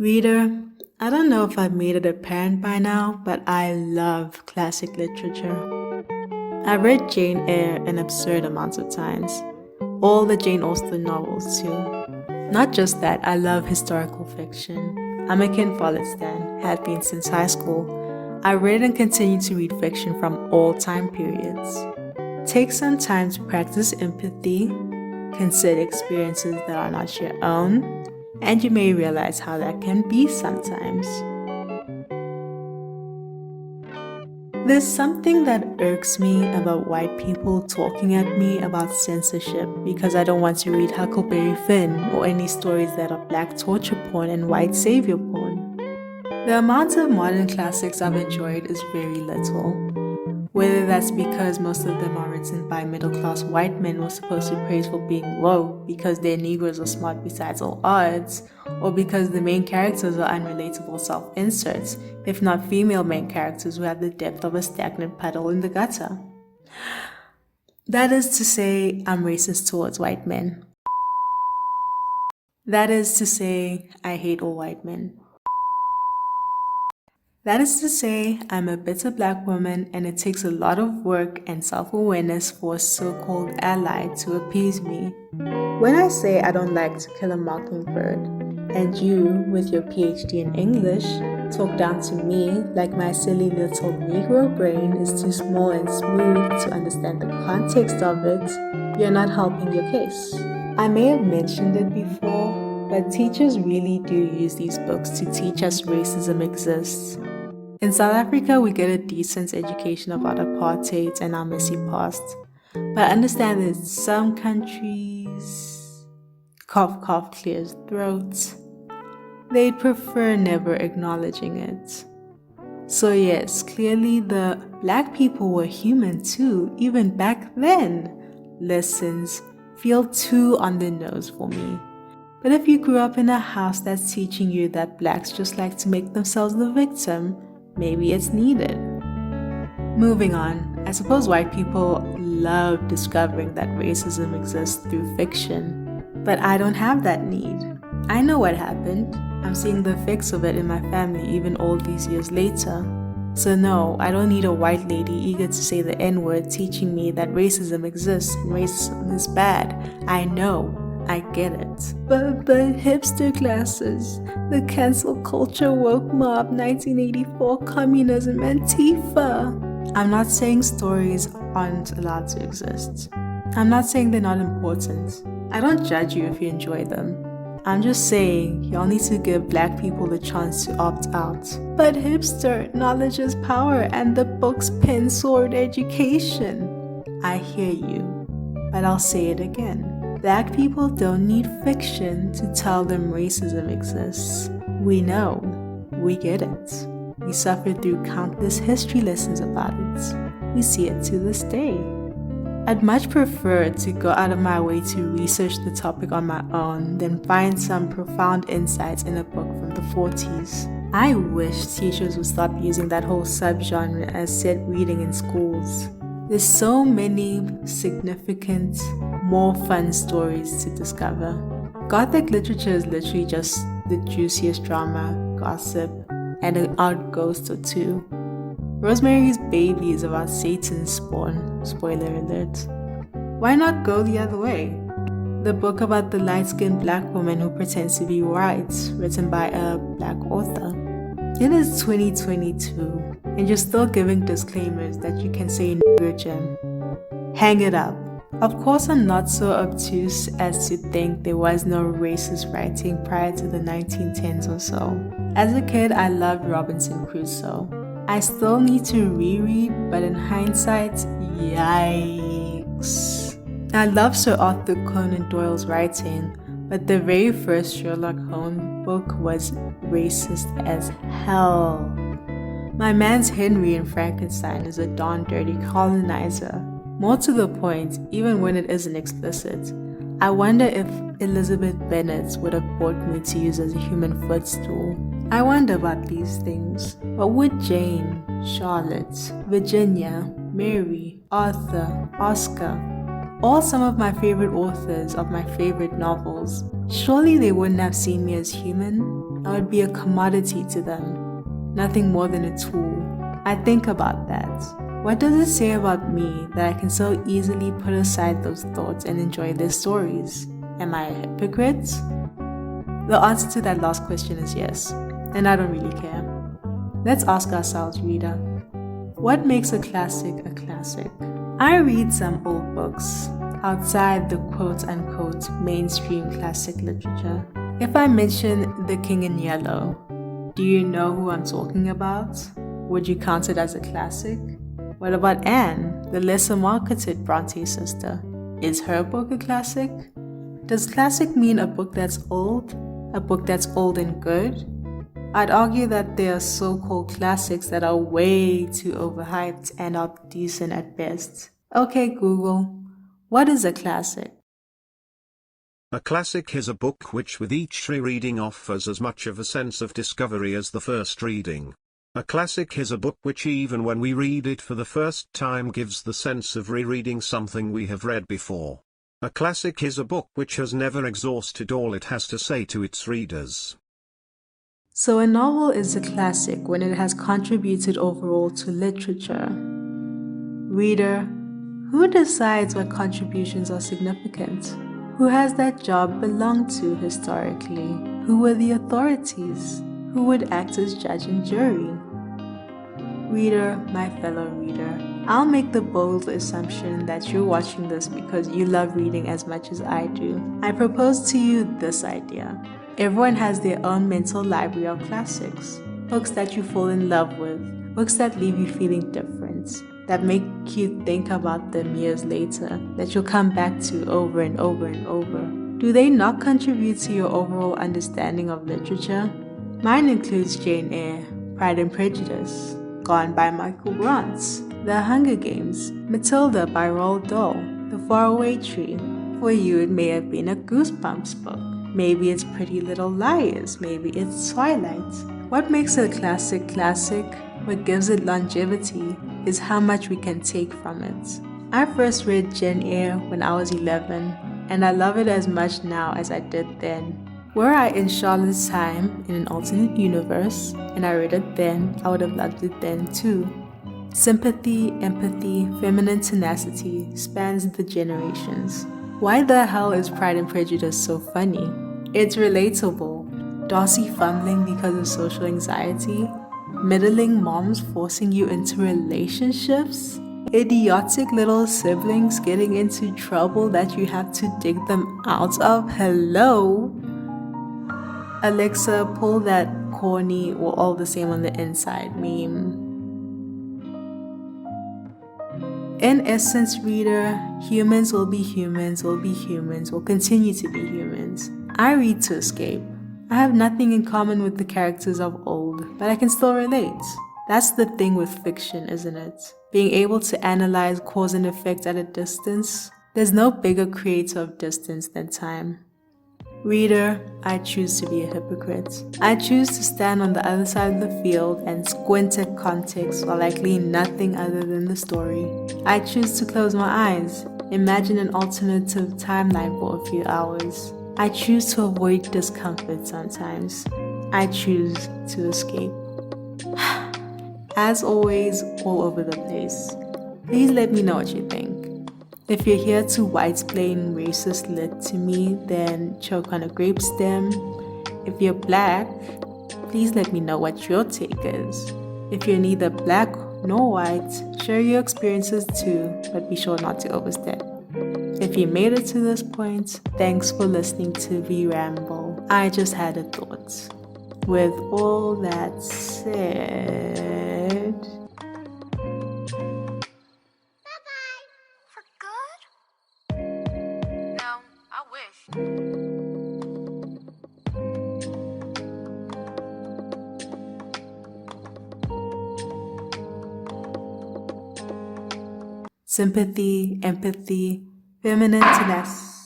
Reader, I don't know if I've made it apparent by now, but I love classic literature. I've read Jane Eyre an absurd amounts of times. All the Jane Austen novels, too. Not just that, I love historical fiction. I'm a Ken Follett stan, have been since high school. I read and continue to read fiction from all time periods. Take some time to practice empathy, consider experiences that are not your own, and you may realize how that can be sometimes. There's something that irks me about white people talking at me about censorship because I don't want to read Huckleberry Finn or any stories that are black torture porn and white savior porn. The amount of modern classics I've enjoyed is very little. Whether that's because most of them are written by middle-class white men who are supposed to be praised for being woke because their Negroes are smart besides all odds, or because the main characters are unrelatable self-inserts, if not female main characters who have the depth of a stagnant puddle in the gutter. That is to say, I'm racist towards white men. That is to say, I hate all white men. That is to say, I'm a bitter black woman and it takes a lot of work and self-awareness for a so-called ally to appease me. When I say I don't like To Kill a Mockingbird, and you, with your PhD in English, talk down to me like my silly little Negro brain is too small and smooth to understand the context of it, you're not helping your case. I may have mentioned it before, but teachers really do use these books to teach us racism exists. In South Africa, we get a decent education about apartheid and our messy past. But understand that some countries, cough cough clears throat, they'd prefer never acknowledging it. So yes, clearly the black people were human too, even back then. Lessons feel too on the nose for me. But if you grew up in a house that's teaching you that blacks just like to make themselves the victim, maybe it's needed. Moving on, I suppose white people love discovering that racism exists through fiction. But I don't have that need. I know what happened. I'm seeing the effects of it in my family even all these years later. So no, I don't need a white lady eager to say the N-word teaching me that racism exists and racism is bad. I know. I get it. But HiipsterGlasses, the cancel culture woke mob, 1984 communism, Antifa. I'm not saying stories aren't allowed to exist. I'm not saying they're not important. I don't judge you if you enjoy them. I'm just saying y'all need to give black people the chance to opt out. But hipster, knowledge is power and the book's pen sword education. I hear you, but I'll say it again. Black people don't need fiction to tell them racism exists. We know. We get it. We suffered through countless history lessons about it. We see it to this day. I'd much prefer to go out of my way to research the topic on my own than find some profound insights in a book from the 40s. I wish teachers would stop using that whole subgenre as set reading in schools. There's so many significant, more fun stories to discover. Gothic literature is literally just the juiciest drama, gossip, and an odd ghost or two. Rosemary's Baby is about Satan's spawn, spoiler alert. Why not go the other way? The book about the light-skinned black woman who pretends to be white, written by a black author. It is 2022, and you're still giving disclaimers that you can say nigger gem. Hang it up. Of course, I'm not so obtuse as to think there was no racist writing prior to the 1910s or so. As a kid, I loved Robinson Crusoe. I still need to reread, but in hindsight, yikes. I love Sir Arthur Conan Doyle's writing, but the very first Sherlock Holmes book was racist as hell. My man's Henry in Frankenstein is a darn dirty colonizer. More to the point, even when it isn't explicit, I wonder if Elizabeth Bennet would have bought me to use as a human footstool. I wonder about these things. But would Jane, Charlotte, Virginia, Mary, Arthur, Oscar, all some of my favorite authors of my favorite novels, surely they wouldn't have seen me as human? I would be a commodity to them, nothing more than a tool. I think about that. What does it say about me that I can so easily put aside those thoughts and enjoy their stories? Am I a hypocrite? The answer to that last question is yes, and I don't really care. Let's ask ourselves, reader, what makes a classic a classic? I read some old books outside the quote-unquote mainstream classic literature. If I mention The King in Yellow, do you know who I'm talking about? Would you count it as a classic? What about Anne, the lesser marketed Bronte sister? Is her book a classic? Does classic mean a book that's old? A book that's old and good? I'd argue that there are so-called classics that are way too overhyped and are decent at best. Okay, Google, what is a classic? A classic is a book which with each rereading offers as much of a sense of discovery as the first reading. A classic is a book which even when we read it for the first time gives the sense of rereading something we have read before. A classic is a book which has never exhausted all it has to say to its readers. So a novel is a classic when it has contributed overall to literature. Reader, who decides what contributions are significant? Who has that job belonged to historically? Who were the authorities? Who would act as judge and jury? Reader, my fellow reader, I'll make the bold assumption that you're watching this because you love reading as much as I do. I propose to you this idea. Everyone has their own mental library of classics. Books that you fall in love with, books that leave you feeling different, that make you think about them years later, that you'll come back to over and over and over. Do they not contribute to your overall understanding of literature? Mine includes Jane Eyre, Pride and Prejudice, Gone by Michael Grant, The Hunger Games, Matilda by Roald Dahl, The Faraway Tree. For you it may have been a Goosebumps book. Maybe it's Pretty Little Liars, maybe it's Twilight. What makes a classic classic, what gives it longevity, is how much we can take from it. I first read Jane Eyre when I was 11, and I love it as much now as I did then. Were I in Charlotte's time, in an alternate universe, and I read it then, I would have loved it then too. Sympathy, empathy, feminine tenacity spans the generations. Why the hell is Pride and Prejudice so funny? It's relatable. Darcy fumbling because of social anxiety? Middling moms forcing you into relationships? Idiotic little siblings getting into trouble that you have to dig them out of? Hello? Alexa, pull that corny "we're all the same on the inside" meme. In essence, reader, humans will be humans, will be humans, will continue to be humans. I read to escape. I have nothing in common with the characters of old, but I can still relate. That's the thing with fiction, isn't it? Being able to analyze cause and effect at a distance. There's no bigger creator of distance than time. Reader, I choose to be a hypocrite. I choose to stand on the other side of the field and squint at context while I glean nothing other than the story. I choose to close my eyes, imagine an alternative timeline for a few hours. I choose to avoid discomfort sometimes. I choose to escape. As always, all over the place. Please let me know what you think. If you're here to white-splain racist lit to me, then choke on a grape stem. If you're black, please let me know what your take is. If you're neither black nor white, share your experiences too, but be sure not to overstep. If you made it to this point, thanks for listening to me ramble. I just had a thought. With all that said... Sympathy, empathy, feminine tenacity.